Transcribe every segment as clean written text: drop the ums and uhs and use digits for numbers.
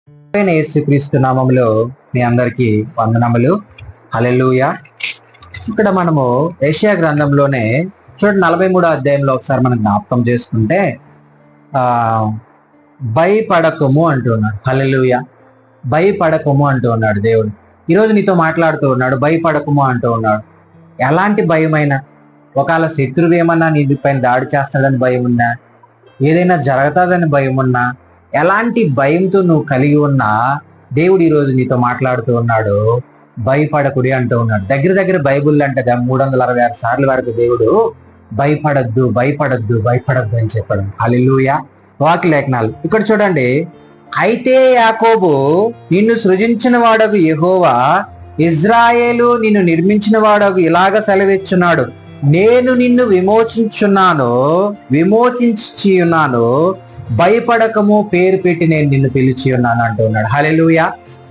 యేసుక్రీస్తు నామములో మీ అందరికీ వందనములు. హల్లెలూయా. ఇక్కడ మనము యెషయా గ్రంథంలోనే చూడండి 43వ అధ్యాయంలో ఒకసారి మనం జ్ఞాపకం చేసుకుంటే ఆ భయపడకము అంటూ ఉన్నాడు. హల్లెలూయా. భయపడకము అంటూ ఉన్నాడు దేవుడు. ఈరోజు నీతో మాట్లాడుతూ ఉన్నాడు, భయపడకము అంటూ ఉన్నాడు. ఎలాంటి భయమైనా, ఒకవేళ శత్రువు ఏమన్నా నీ పైన దాడి చేస్తాడని భయం ఉన్నా, ఏదైనా జరుగుతుందని భయం ఉన్నా, ఎలాంటి భయంతో నువ్వు కలిగి ఉన్నా దేవుడు ఈరోజు నీతో మాట్లాడుతూ ఉన్నాడు. భయపడకుడి అంటూ ఉన్నాడు. దగ్గర బైబుల్ అంటే 366 సార్లు వరకు దేవుడు భయపడద్దు భయపడద్దు భయపడద్దు అని చెప్పాడు. హల్లెలూయా. వాక్య లేఖనాలు ఇక్కడ చూడండి. అయితే యాకోబు నిన్ను సృజించిన వాడగు యెహోవా, ఇజ్రాయేలు నిన్ను నిర్మించిన వాడగు ఇలాగ సెలవిచ్చున్నాడు, నేను నిన్ను విమోచించి ఉన్నాను, భయపడకము, పేరు పెట్టి నేను నిన్ను పిలిచి ఉన్నాను అంటూ ఉన్నాడు. హల్లెలూయా.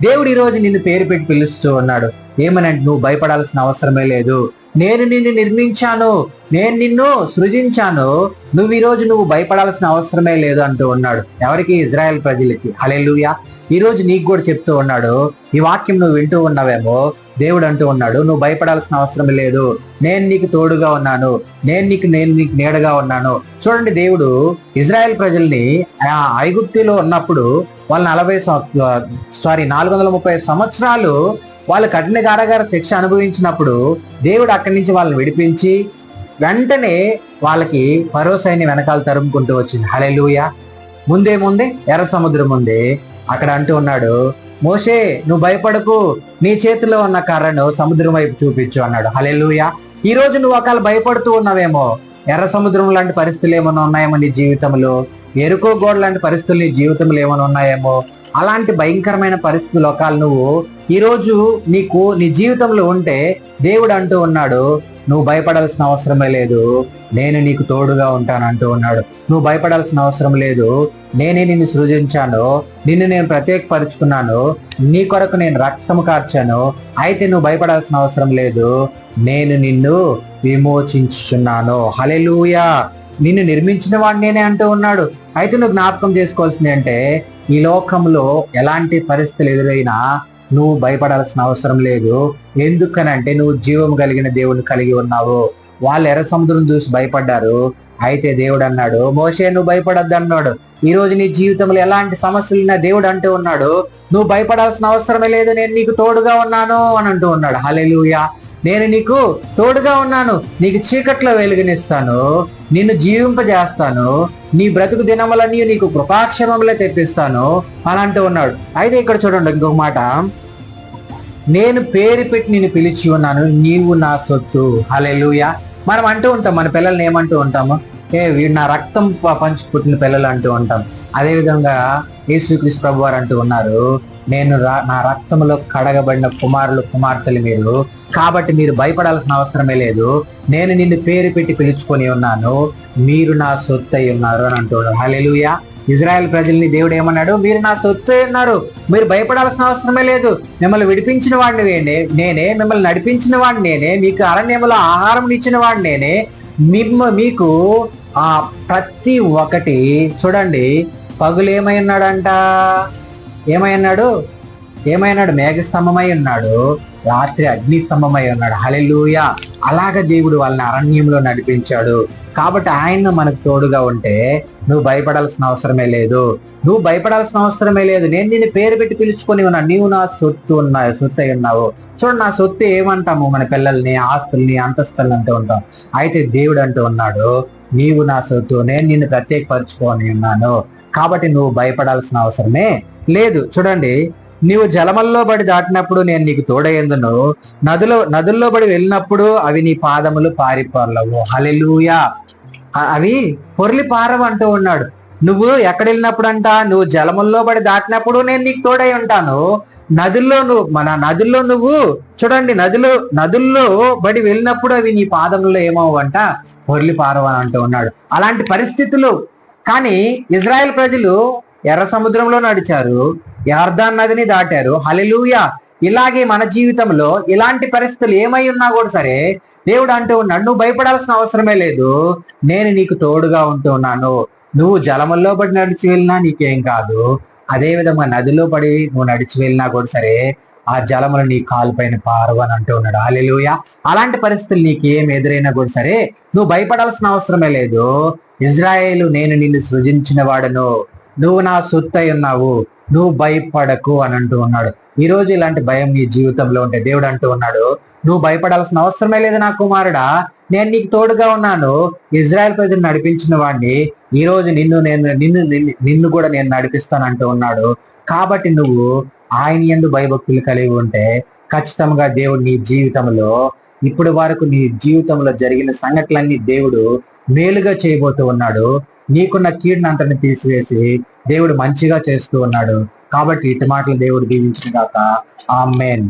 దేవుడు ఈరోజు నిన్ను పేరు పెట్టి పిలుస్తూ ఉన్నాడు. ఏమనంటే నువ్వు భయపడాల్సిన అవసరమే లేదు. నేను నిన్ను నిర్మించాను, నేను నిన్ను సృజించాను, నువ్వు భయపడాల్సిన అవసరమే లేదు అంటూ ఉన్నాడు. ఎవరికి? ఇజ్రాయెల్ ప్రజలకి. హల్లెలూయా. ఈరోజు నీకు కూడా చెప్తూ ఉన్నాడు. ఈ వాక్యం నువ్వు వింటూ ఉన్నావేమో, దేవుడు అంటూ ఉన్నాడు, నువ్వు భయపడాల్సిన అవసరం లేదు, నేను నీకు తోడుగా ఉన్నాను, నేను నీకు నీడగా ఉన్నాను. చూడండి, దేవుడు ఇజ్రాయెల్ ప్రజల్ని ఐగుప్తులో ఉన్నప్పుడు వాళ్ళు 430 సంవత్సరాలు వాళ్ళు కఠిన కారాగార శిక్ష అనుభవించినప్పుడు దేవుడు అక్కడి నుంచి వాళ్ళని విడిపించి వెంటనే వాళ్ళకి ఫరో సైన్యం వెనకాల తరుముకుంటూ వచ్చింది. హల్లెలూయా. ముందే ఎర్ర సముద్రం ఉంది. అక్కడ అంటూ ఉన్నాడు, మోషే నువ్వు భయపడకు, నీ చేతిలో ఉన్న కర్రను సముద్రం వైపు చూపించు అన్నాడు. హల్లెలూయా. ఈ రోజు నువ్వు ఒకవేళ భయపడుతూ ఉన్నావేమో, ఎర్ర సముద్రం లాంటి పరిస్థితులు ఏమైనా ఉన్నాయేమో నీ జీవితంలో, ఎరుకో గోడ లాంటి పరిస్థితులు నీ జీవితంలో ఏమైనా ఉన్నాయేమో, అలాంటి భయంకరమైన పరిస్థితులు ఒకవేళ నువ్వు ఈరోజు నీ జీవితంలో ఉంటే దేవుడు అంటూ ఉన్నాడు, నువ్వు భయపడాల్సిన అవసరమే లేదు, నేను నీకు తోడుగా ఉంటాను అంటూ ఉన్నాడు. నువ్వు భయపడాల్సిన అవసరం లేదు, నేనే నిన్ను సృజించాను, నిన్ను నేను ప్రత్యేకపరుచుకున్నాను, నీ కొరకు నేను రక్తము కార్చాను, అయితే నువ్వు భయపడాల్సిన అవసరం లేదు, నేను నిన్ను విమోచించుచున్నాను. హల్లెలూయా. నిన్ను నిర్మించిన వాడు నేనే అంటూ ఉన్నాడు. అయితే నువ్వు జ్ఞాపకం చేసుకోవాల్సింది అంటే, ఈ లోకంలో ఎలాంటి పరిస్థితులు ఎదురైనా నువ్వు భయపడాల్సిన అవసరం లేదు. ఎందుకనంటే నువ్వు జీవం కలిగిన దేవుని కలిగి ఉన్నావు. వాళ్ళు ఎర్ర సముద్రం చూసి భయపడ్డారు. అయితే దేవుడు అన్నాడు, మోషే నువ్వు భయపడద్దు అన్నాడు. ఈ రోజు నీ జీవితంలో ఎలాంటి సమస్యలున్నా దేవుడు అంటూ ఉన్నాడు, నువ్వు భయపడాల్సిన అవసరమే లేదు, నేను నీకు తోడుగా ఉన్నాను అని అంటూ ఉన్నాడు. హల్లెలూయా. నేను నీకు తోడుగా ఉన్నాను, నీకు చీకట్లో వెలుగునిస్తాను, నిన్ను జీవింపజేస్తాను, నీ బ్రతుకు దినములన్నీ నీకు కృపాక్షేమములే తెప్పిస్తాను అని అంటూ ఉన్నాడు. అయితే ఇక్కడ చూడండి ఇంకొక మాట, నేను పేరు పెట్టి నిన్ను పిలిచి ఉన్నాను, నీవు నా సొత్తు. హల్లెలూయా. మనం అంటూ ఉంటాం, మన పిల్లల్ని ఏమంటూ ఉంటాము, వీడు నా రక్తం పంచి పుట్టిన పిల్లలు అంటూ ఉంటాం. అదేవిధంగా యేసుక్రీస్తు ప్రభు వారు అంటూ ఉన్నారు, నేను నా రక్తంలో కడగబడిన కుమారులు కుమార్తెలు మీరు, కాబట్టి మీరు భయపడాల్సిన అవసరమే లేదు, నేను నిన్ను పేరు పెట్టి పిలుచుకొని ఉన్నాను, మీరు నా సొత్తు అయి ఉన్నారు అని అంటున్నారు. హల్లెలూయా. ఇజ్రాయెల్ ప్రజల్ని దేవుడు ఏమన్నాడు, మీరు నా సొత్తు ఉన్నారు, మీరు భయపడాల్సిన అవసరమే లేదు, మిమ్మల్ని విడిపించిన వాడిని నేనే, మిమ్మల్ని నడిపించిన వాడిని నేనే, మీకు అరణ్యములో ఆహారం ఇచ్చిన వాడిని నేనే, మీకు ప్రతి ఒక్కటి. చూడండి, పగులు ఏమైనాడు మేఘస్తంభమై ఉన్నాడు, రాత్రి అగ్ని స్తంభమై ఉన్నాడు. హల్లెలూయా. అలాగ దేవుడు వాళ్ళని అరణ్యంలో నడిపించాడు. కాబట్టి ఆయన మనకు తోడుగా ఉంటే నువ్వు భయపడాల్సిన అవసరమే లేదు, నేను నిన్ను పేరు పెట్టి పిలుచుకొని ఉన్నాను, నీవు నా సొత్తు అయి ఉన్నావు. చూడండి, నా సొత్తు ఏమంటాము, మన పిల్లల్ని, ఆస్తుల్ని, అంతస్తుల్ని అంటూ ఉంటాం. అయితే దేవుడు అంటూ ఉన్నాడు, నీవు నా సొత్తు, నేను నిన్ను ప్రత్యేకపరుచుకొని ఉన్నాను, కాబట్టి నువ్వు భయపడాల్సిన అవసరమే లేదు. చూడండి, నీవు జలమల్లో బడి దాటినప్పుడు నేను నీకు తోడయ్యందును, నదుల్లో బడి వెళ్ళినప్పుడు అవి నీ పాదములు పారిపోర్లవు. హల్లెలూయా. అవి పొర్లి పారవు అంటూ ఉన్నాడు. నువ్వు ఎక్కడ వెళ్ళినప్పుడు అంట, నువ్వు జలముల్లో బడి దాటినప్పుడు నేను నీకు తోడై ఉంటాను, నదుల్లో నువ్వు చూడండి, నదుల్లో బడి వెళ్ళినప్పుడు అవి నీ పాదముల్లో ఏమవు అంట, పొర్లి పారవు అని అంటూ ఉన్నాడు. అలాంటి పరిస్థితులు. కానీ ఇజ్రాయెల్ ప్రజలు ఎర్ర సముద్రంలో నడిచారు, యొర్దాను నదిని దాటారు. హల్లెలూయా. ఇలాగే మన జీవితంలో ఇలాంటి పరిస్థితులు ఏమై ఉన్నా కూడా సరే దేవుడు అంటూ ఉన్నాడు, నువ్వు భయపడాల్సిన అవసరమే లేదు, నేను నీకు తోడుగా ఉంటూ ఉన్నాను, నువ్వు జలముల్లో బడి నడిచి వెళ్ళినా నీకేం కాదు, అదే విధంగా నదిలో పడి నువ్వు నడిచి వెళ్ళినా కూడా సరే ఆ జలములు నీ కాలు పైన పారవు అని అంటూ ఉన్నాడు. హల్లెలూయా. అలాంటి పరిస్థితులు నీకు ఏం ఎదురైనా కూడా సరే నువ్వు భయపడాల్సిన అవసరమే లేదు. ఇజ్రాయేలు, నేను నిన్ను సృజించిన వాడను, నువ్వు నా సొత్తై ఉన్నావు, నువ్వు భయపడకు అని అంటూ ఉన్నాడు. ఈ రోజు ఇలాంటి భయం నీ జీవితంలో ఉంటే దేవుడు అంటూ ఉన్నాడు, నువ్వు భయపడాల్సిన అవసరమే లేదు నా కుమారుడా, నేను నీకు తోడుగా ఉన్నాను. ఇజ్రాయెల్ ప్రజలు నడిపించిన వాడిని ఈ రోజు నిన్ను కూడా నేను నడిపిస్తాను అంటూ ఉన్నాడు. కాబట్టి నువ్వు ఆయన యందు భయభక్తులు కలిగి ఉంటే ఖచ్చితంగా దేవుడు నీ జీవితంలో, ఇప్పుడు వరకు నీ జీవితంలో జరిగిన సంఘటనలన్నీ దేవుడు మేలుగా చేయబోతూ ఉన్నాడు. నీకున్న కీడునంతని తీసివేసి దేవుడు మంచిగా చేస్తూ ఉన్నాడు. కాబట్టి ఇటు మాటలు దేవుడు దీవించిన గాక. ఆమేన్.